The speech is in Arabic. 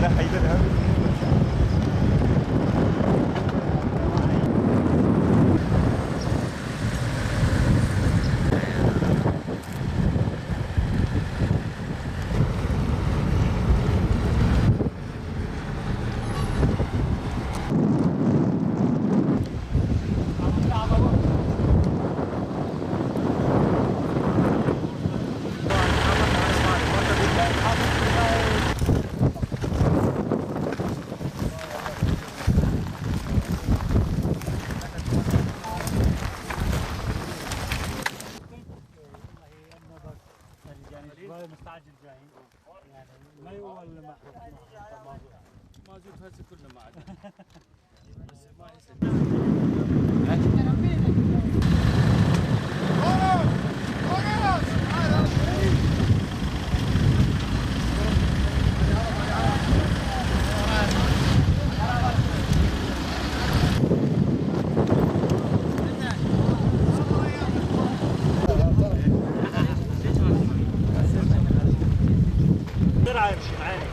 لا حيدر مستعجل جايين يعني ما ولا ما زلت هسه كله ما عاد بس ما يصير يمشي معانا.